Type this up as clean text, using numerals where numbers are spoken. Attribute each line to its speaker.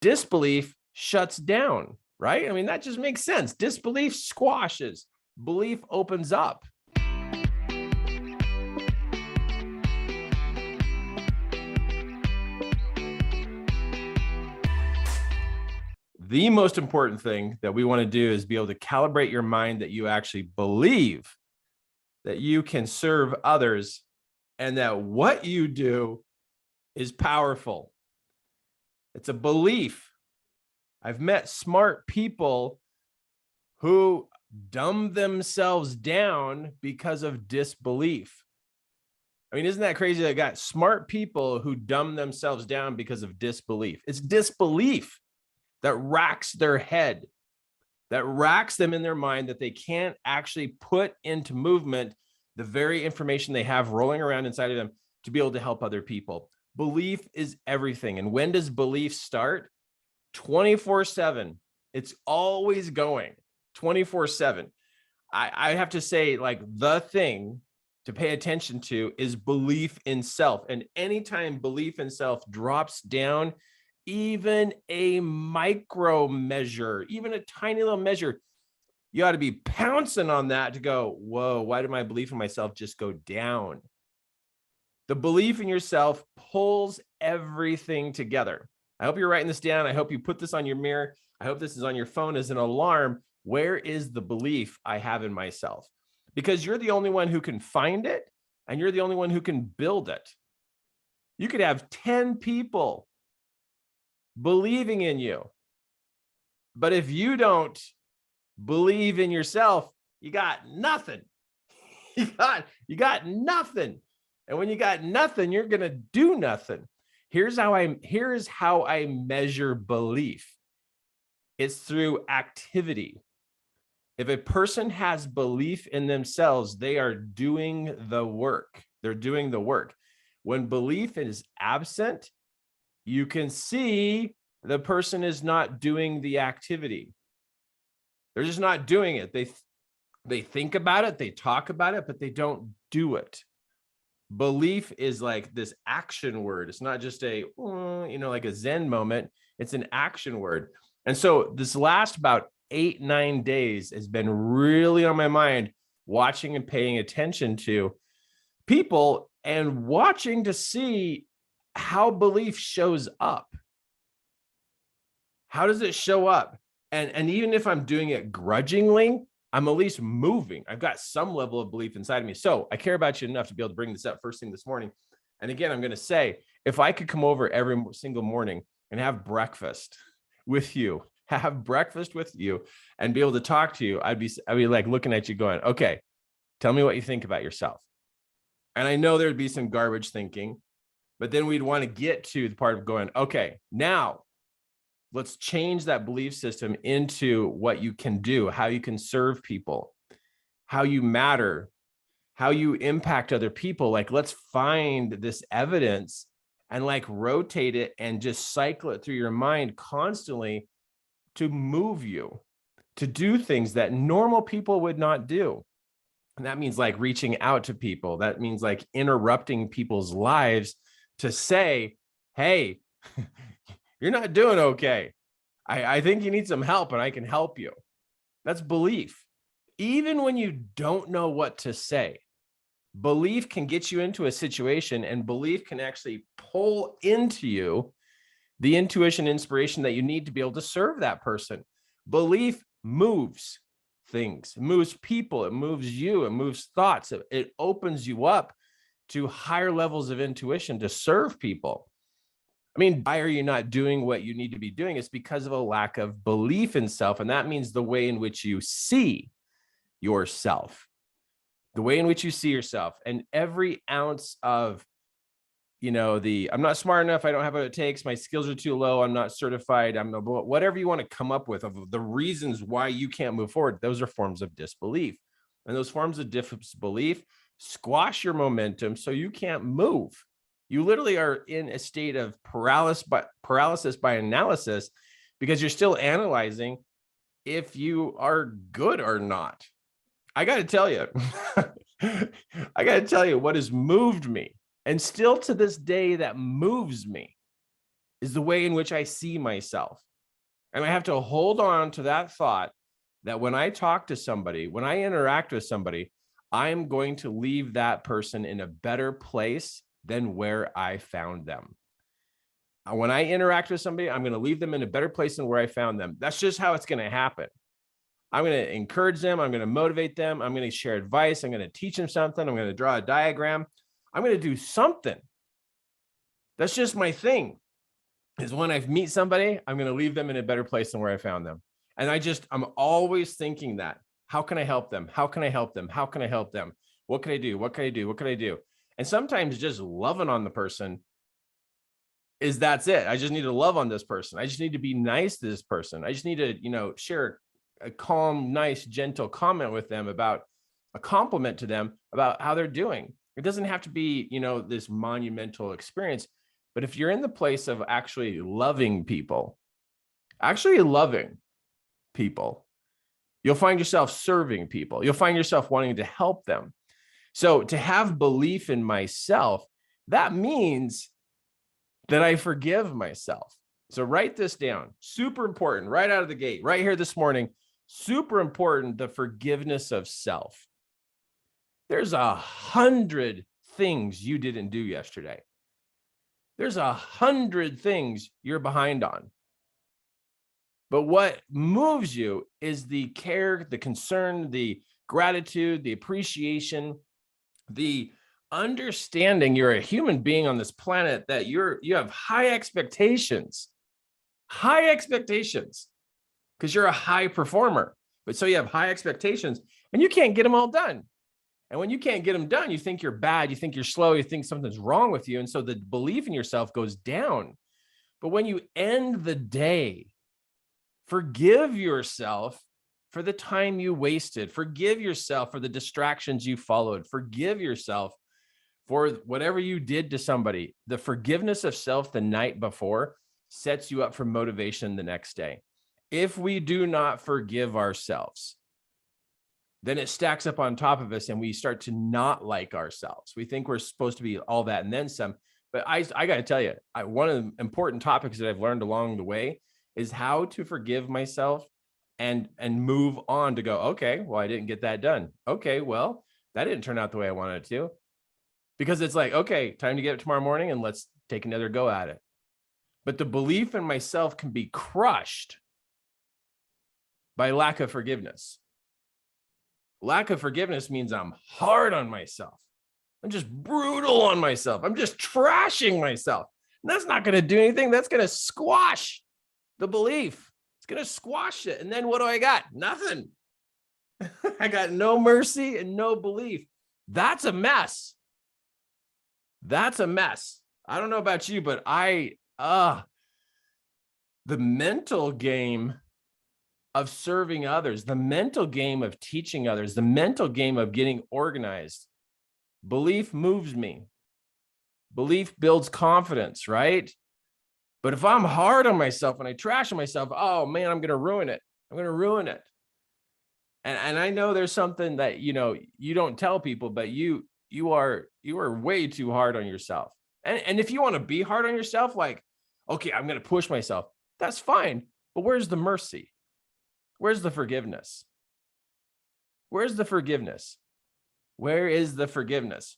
Speaker 1: Disbelief shuts down, right? I mean, that just makes sense. Disbelief squashes, belief opens up. The most important thing that we want to do is be able to calibrate your mind that you actually believe that you can serve others and that what you do is powerful. It's a belief. I've met smart people who dumb themselves down because of disbelief. I mean, isn't that crazy? I got smart people who dumb themselves down because of disbelief. It's disbelief that racks their head, that racks them in their mind that they can't actually put into movement the very information they have rolling around inside of them to be able to help other people. Belief is everything. And when does belief start? 24/7. It's always going 24/7. I have to say, like, the thing to pay attention to is belief in self. And anytime belief in self drops down, even a micro measure, even a tiny little measure, you ought to be pouncing on that to go, whoa, why did my belief in myself just go down? The belief in yourself pulls everything together. I hope you're writing this down. I hope you put this on your mirror. I hope this is on your phone as an alarm. Where is the belief I have in myself? Because you're the only one who can find it, and you're the only one who can build it. You could have 10 people believing in you, but if you don't believe in yourself, you got nothing. You got nothing. And when you got nothing, you're going to do nothing. Here's how I measure belief. It's through activity. If a person has belief in themselves, they are doing the work. They're doing the work. When belief is absent, you can see the person is not doing the activity. They're just not doing it. They think about it, they talk about it, but they don't do it. Belief is like this action word. It's not just a, like a Zen moment. It's an action word. And so this last about 8-9 days has been really on my mind, watching and paying attention to people and watching to see how belief shows up. How does it show up? And even if I'm doing it grudgingly, I'm at least moving. I've got some level of belief inside of me. So I care about you enough to be able to bring this up first thing this morning. And again, I'm going to say, if I could come over every single morning and have breakfast with you, and be able to talk to you, I'd be like looking at you going, okay, tell me what you think about yourself. And I know there'd be some garbage thinking, but then we'd want to get to the part of going, okay, now let's change that belief system into what you can do, how you can serve people, how you matter, how you impact other people. Like, let's find this evidence and like rotate it and just cycle it through your mind constantly to move you to do things that normal people would not do. And that means like reaching out to people. That means like interrupting people's lives to say, hey, you're not doing okay. I think you need some help and I can help you. That's belief. Even when you don't know what to say, belief can get you into a situation, and belief can actually pull into you the intuition, inspiration that you need to be able to serve that person. Belief moves things, it moves people, it moves you, it moves thoughts. It opens you up to higher levels of intuition to serve people. I mean, why are you not doing what you need to be doing? It's because of a lack of belief in self. And that means the way in which you see yourself, the way in which you see yourself, and every ounce of, I'm not smart enough, I don't have what it takes, my skills are too low, I'm not certified, whatever you want to come up with of the reasons why you can't move forward, those are forms of disbelief. And those forms of disbelief squash your momentum so you can't move. You literally are in a state of paralysis by analysis because you're still analyzing if you are good or not. I got to tell you what has moved me. And still to this day, that moves me is the way in which I see myself. And I have to hold on to that thought that when I talk to somebody, when I interact with somebody, I'm going to leave that person in a better place than where I found them. When I interact with somebody, I'm going to leave them in a better place than where I found them. That's just how it's going to happen. I'm going to encourage them. I'm going to motivate them. I'm going to share advice. I'm going to teach them something. I'm going to draw a diagram. I'm going to do something. That's just my thing. Is when I meet somebody, I'm going to leave them in a better place than where I found them. And I'm always thinking that. How can I help them? How can I help them? How can I help them? What can I do? What can I do? What can I do? And sometimes just loving on the person that's it. I just need to love on this person. I just need to be nice to this person. I just need to, share a calm, nice, gentle comment with them about a compliment to them about how they're doing. It doesn't have to be, this monumental experience, but if you're in the place of actually loving people, you'll find yourself serving people. You'll find yourself wanting to help them. So to have belief in myself, that means that I forgive myself. So write this down. Super important, right out of the gate, right here this morning. Super important, the forgiveness of self. There's 100 things you didn't do yesterday. There's 100 things you're behind on. But what moves you is the care, the concern, the gratitude, the appreciation, the understanding you're a human being on this planet, that you have high expectations because you're a high performer. But so you have high expectations and you can't get them all done. And when you can't get them done, you think you're bad, you think you're slow, you think something's wrong with you. And so the belief in yourself goes down. But when you end the day, forgive yourself for the time you wasted. Forgive yourself for the distractions you followed. Forgive yourself for whatever you did to somebody. The forgiveness of self the night before sets you up for motivation the next day. If we do not forgive ourselves, then it stacks up on top of us and we start to not like ourselves. We think we're supposed to be all that and then some. But I got to tell you, one of the important topics that I've learned along the way is how to forgive myself and move on to go, okay, well, I didn't get that done. Okay, well, that didn't turn out the way I wanted it to. Because it's like, okay, time to get up tomorrow morning and let's take another go at it. But the belief in myself can be crushed by lack of forgiveness. Lack of forgiveness means I'm hard on myself. I'm just brutal on myself. I'm just trashing myself. And that's not going to do anything. That's going to squash the belief. It's going to squash it. And then what do I got? Nothing. I got no mercy and no belief. That's a mess. That's a mess. I don't know about you, but the mental game of serving others, the mental game of teaching others, the mental game of getting organized. Belief moves me. Belief builds confidence, right? But if I'm hard on myself and I trash on myself, oh man, I'm going to ruin it. I'm going to ruin it. And I know there's something that, you don't tell people, but you are way too hard on yourself. And if you want to be hard on yourself, like, okay, I'm going to push myself, that's fine. But where's the mercy? Where's the forgiveness? Where's the forgiveness? Where is the forgiveness?